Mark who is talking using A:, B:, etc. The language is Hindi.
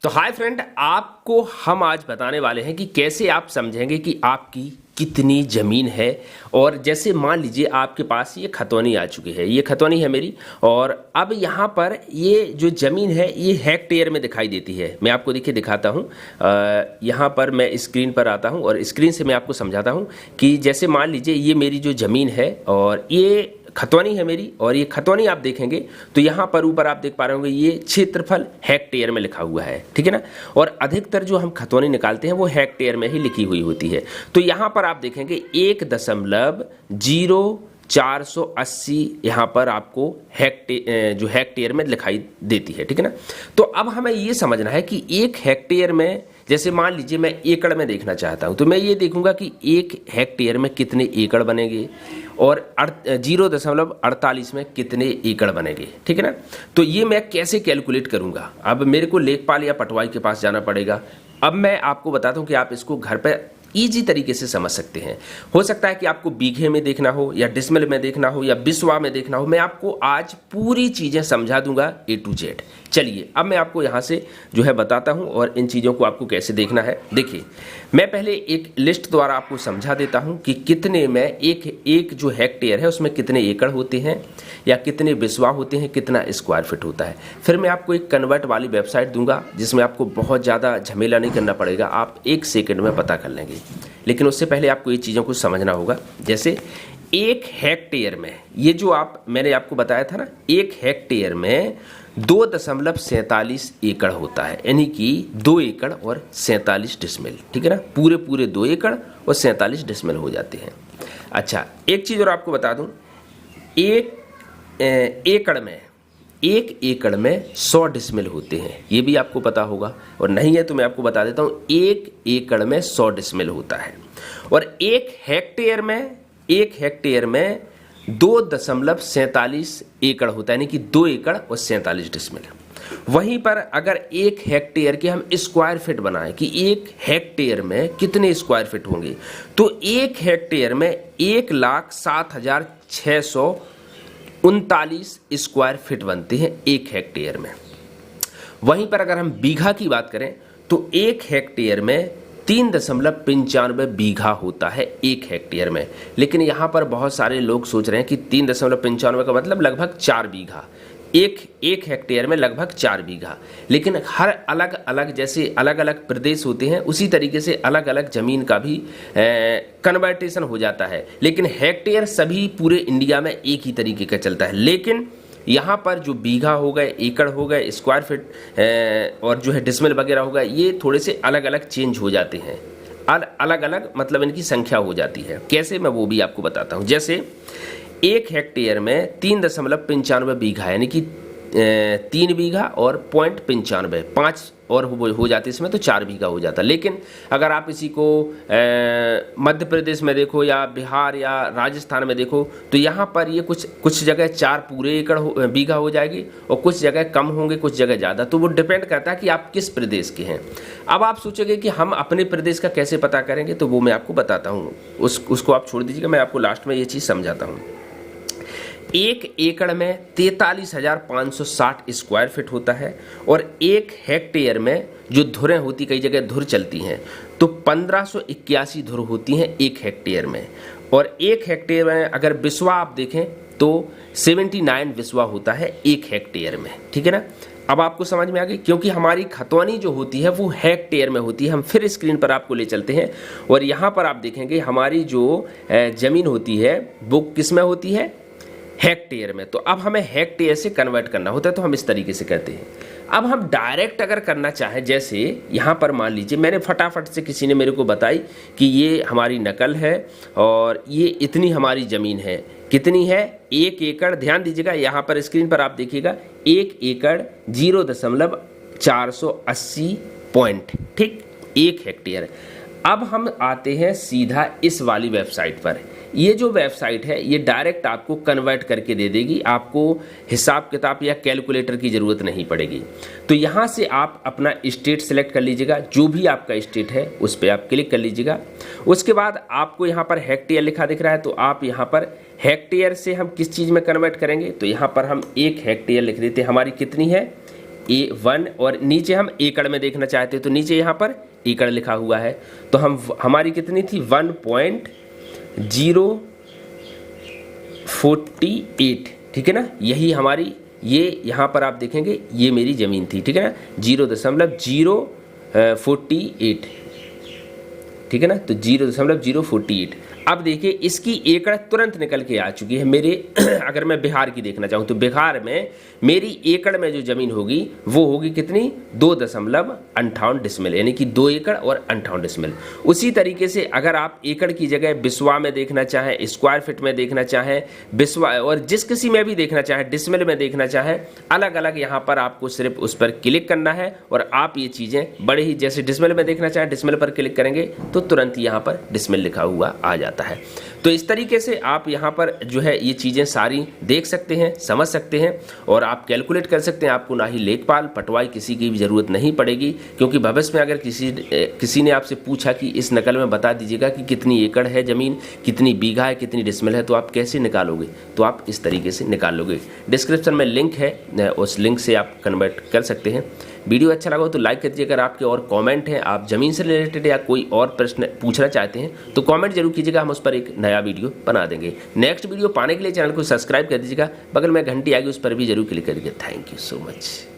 A: तो हाय फ्रेंड, आपको हम आज बताने वाले हैं कि कैसे आप समझेंगे कि आपकी कितनी ज़मीन है। और जैसे मान लीजिए आपके पास ये खतौनी आ चुकी है, ये खतौनी है मेरी, और अब यहाँ पर ये जो ज़मीन है ये हेक्टेयर में दिखाई देती है। मैं आपको देखिए दिखाता हूँ, यहाँ पर मैं स्क्रीन पर आता हूँ और स्क्रीन से मैं आपको समझाता हूँ कि जैसे मान लीजिए ये मेरी जो ज़मीन है और ये खतौनी है मेरी, और ये खतौनी आप देखेंगे तो यहाँ पर ऊपर आप देख पा रहे होंगे ये क्षेत्रफल हेक्टेयर में लिखा हुआ है, ठीक है ना। और अधिकतर जो हम खतौनी निकालते हैं वो हेक्टेयर में ही लिखी हुई होती है। तो यहाँ पर आप देखेंगे 1.0480 यहाँ पर आपको जो हेक्टेयर में दिखाई देती है, ठीक है ना। तो अब हमें ये समझना है कि एक हेक्टेयर में, जैसे मान लीजिए मैं एकड़ में देखना चाहता हूँ, तो मैं ये देखूंगा कि एक हेक्टेयर में कितने एकड़ बनेंगे और 0.48 में कितने एकड़ बनेंगे, ठीक है ना। तो ये मैं कैसे कैलकुलेट करूंगा, अब मेरे को लेखपाल या पटवारी के पास जाना पड़ेगा। अब मैं आपको बताता हूँ कि आप इसको घर पर ईजी तरीके से समझ सकते हैं। हो सकता है कि आपको बीघे में देखना हो या डिसमिल में देखना हो या बिस्वा में देखना हो। मैं आपको आज पूरी चीज़ें समझा दूंगा A to Z। चलिए अब मैं आपको यहाँ से जो है बताता हूँ और इन चीज़ों को आपको कैसे देखना है। देखिए, मैं पहले एक लिस्ट द्वारा आपको समझा देता हूँ कि कितने में एक जो हेक्टेयर है उसमें कितने एकड़ होते हैं या कितने बिस्वा होते हैं, कितना स्क्वायर फीट होता है। फिर मैं आपको एक कन्वर्ट वाली वेबसाइट दूंगा जिसमें आपको बहुत ज़्यादा झमेला नहीं करना पड़ेगा, आप 1 सेकंड में पता कर लेंगे। लेकिन उससे पहले आपको ये चीज़ों को समझना होगा। जैसे एक हेक्टेयर में, ये जो मैंने आपको बताया था ना, एक हेक्टेयर में 2.47 एकड़ होता है, यानी कि 2 एकड़ और 47 डिसमिल, ठीक है ना। पूरे 2 एकड़ और 47 डिसमिल हो जाते हैं। अच्छा, एक चीज़ और आपको बता दूं, एक एकड़ में 100 डिसमिल होते हैं, ये भी आपको पता होगा, और नहीं है तो मैं आपको बता देता हूँ, एक एकड़ में 100 डिसमिल होता है। और एक हेक्टेयर में 2.47 एकड़ होता है, यानी कि 2 एकड़ और 47 डिसमिल। वहीं पर अगर एक हेक्टेयर के हम स्क्वायर फीट बनाएं कि एक हेक्टेयर में कितने स्क्वायर फीट होंगे, तो एक हेक्टेयर में 1,07,639 स्क्वायर फीट बनते हैं एक हेक्टेयर में। वहीं पर अगर हम बीघा की बात करें तो एक हेक्टेयर में 3.95 बीघा होता है एक हेक्टेयर में। लेकिन यहाँ पर बहुत सारे लोग सोच रहे हैं कि 3.95 का मतलब लगभग 4 बीघा, एक हेक्टेयर में लगभग 4 बीघा। लेकिन हर अलग अलग, जैसे अलग अलग प्रदेश होते हैं उसी तरीके से अलग अलग ज़मीन का भी कन्वर्टेशन हो जाता है। लेकिन हेक्टेयर सभी पूरे इंडिया में एक ही तरीके का चलता है। लेकिन यहाँ पर जो बीघा हो गए, एकड़ हो गए, स्क्वायर फीट और जो है डिसमिल वगैरह हो गए, ये थोड़े से अलग अलग चेंज हो जाते हैं, अलग अलग मतलब इनकी संख्या हो जाती है। कैसे, मैं वो भी आपको बताता हूँ। जैसे एक हेक्टेयर में 3.95 बीघा, यानी कि 3 बीघा और 0.95, 5 और हो जाते इसमें, तो 4 बीघा हो जाता। लेकिन अगर आप इसी को मध्य प्रदेश में देखो या बिहार या राजस्थान में देखो तो यहाँ पर ये कुछ जगह 4 पूरे एकड़ बीघा हो जाएगी और कुछ जगह कम होंगे, कुछ जगह ज़्यादा। तो वो डिपेंड करता है कि आप किस प्रदेश के हैं। अब आप सोचोगे कि हम अपने प्रदेश का कैसे पता करेंगे, तो वो मैं आपको बताता हूँ, उसको आप छोड़ दीजिएगा, मैं आपको लास्ट में ये चीज़ समझाता हूँ। एक एकड़ में 43,560 स्क्वायर फीट होता है और एक हेक्टेयर में जो धुरें होती, कई जगह धुर चलती हैं, तो 1581 धुर होती हैं एक हेक्टेयर में। और एक हेक्टेयर में अगर बिस्वा आप देखें तो 79 बिस्वा होता है एक हेक्टेयर में, ठीक है ना। अब आपको समझ में आ गई, क्योंकि हमारी खतौनी जो होती है वो हेक्टेयर में होती है। हम फिर स्क्रीन पर आपको ले चलते हैं और यहाँ पर आप देखेंगे हमारी जो ज़मीन होती है वो किस में होती है, हेक्टेयर में। तो अब हमें हेक्टेयर से कन्वर्ट करना होता है, तो हम इस तरीके से करते हैं। अब हम डायरेक्ट अगर करना चाहें, जैसे यहाँ पर मान लीजिए मैंने फटाफट से, किसी ने मेरे को बताई कि ये हमारी नकल है और ये इतनी हमारी ज़मीन है, कितनी है, 1 एकड़। ध्यान दीजिएगा, यहाँ पर स्क्रीन पर आप देखिएगा 1 एकड़ 0.480 पॉइंट, ठीक, 1 हेक्टेयर। अब हम आते हैं सीधा इस वाली वेबसाइट पर। ये जो वेबसाइट है ये डायरेक्ट आपको कन्वर्ट करके दे देगी, आपको हिसाब किताब या कैलकुलेटर की ज़रूरत नहीं पड़ेगी। तो यहाँ से आप अपना स्टेट सेलेक्ट कर लीजिएगा, जो भी आपका स्टेट है उस पर आप क्लिक कर लीजिएगा। उसके बाद आपको यहाँ पर हेक्टेयर लिखा दिख रहा है, तो आप यहाँ पर हेक्टेयर से हम किस चीज़ में कन्वर्ट करेंगे, तो यहाँ पर हम 1 हेक्टेयर लिख देते हैं। हमारी कितनी है, 1 और नीचे हम एकड़ में देखना चाहते हैं तो नीचे यहाँ पर एकड़ लिखा हुआ है, तो हमारी कितनी थी 1.048, ठीक है ना। यही हमारी ये यहाँ पर आप देखेंगे ये मेरी ज़मीन थी, ठीक है ना, 0.048, ठीक है ना, तो 0.048। अब देखिए इसकी एकड़ तुरंत निकल के आ चुकी है मेरे अगर मैं बिहार की देखना चाहूँ तो बिहार में मेरी एकड़ में जो ज़मीन होगी वो होगी कितनी 2.58 डिसमिल, यानी कि 2 एकड़ और 58 डिसमिल। उसी तरीके से अगर आप एकड़ की जगह बिस्वा में देखना चाहें, स्क्वायर फीट में देखना चाहें, बिस्वा और जिस किसी में भी देखना चाहें, डिसमिल में देखना चाहें, अलग अलग यहाँ पर आपको सिर्फ उस पर क्लिक करना है और आप ये चीज़ें बड़े ही, जैसे डिसमिल में देखना चाहें डिसमिल पर क्लिक करेंगे तो तुरंत यहाँ पर डिसमिल लिखा हुआ आ जाता है। तो इस तरीके से आप यहाँ पर जो है ये चीज़ें सारी देख सकते हैं, समझ सकते हैं और आप कैलकुलेट कर सकते हैं। आपको ना ही लेखपाल पटवाई किसी की भी ज़रूरत नहीं पड़ेगी, क्योंकि भविष्य में अगर किसी ने आपसे पूछा कि इस नकल में बता दीजिएगा कि कितनी एकड़ है ज़मीन, कितनी बीघा है, कितनी डिसमिल है, तो आप कैसे निकालोगे, तो आप इस तरीके से निकाल लोगे। डिस्क्रिप्शन में लिंक है, उस लिंक से आप कन्वर्ट कर सकते हैं। वीडियो अच्छा लगा हो तो लाइक कर दीजिए। अगर आपके और कमेंट हैं, आप ज़मीन से रिलेटेड या कोई और प्रश्न पूछना चाहते हैं तो कमेंट जरूर कीजिएगा, हम उस पर एक नया वीडियो बना देंगे। नेक्स्ट वीडियो पाने के लिए चैनल को सब्सक्राइब कर दीजिएगा, बगल में घंटी आएगी उस पर भी जरूर क्लिक कर दीजिए। Thank you so much.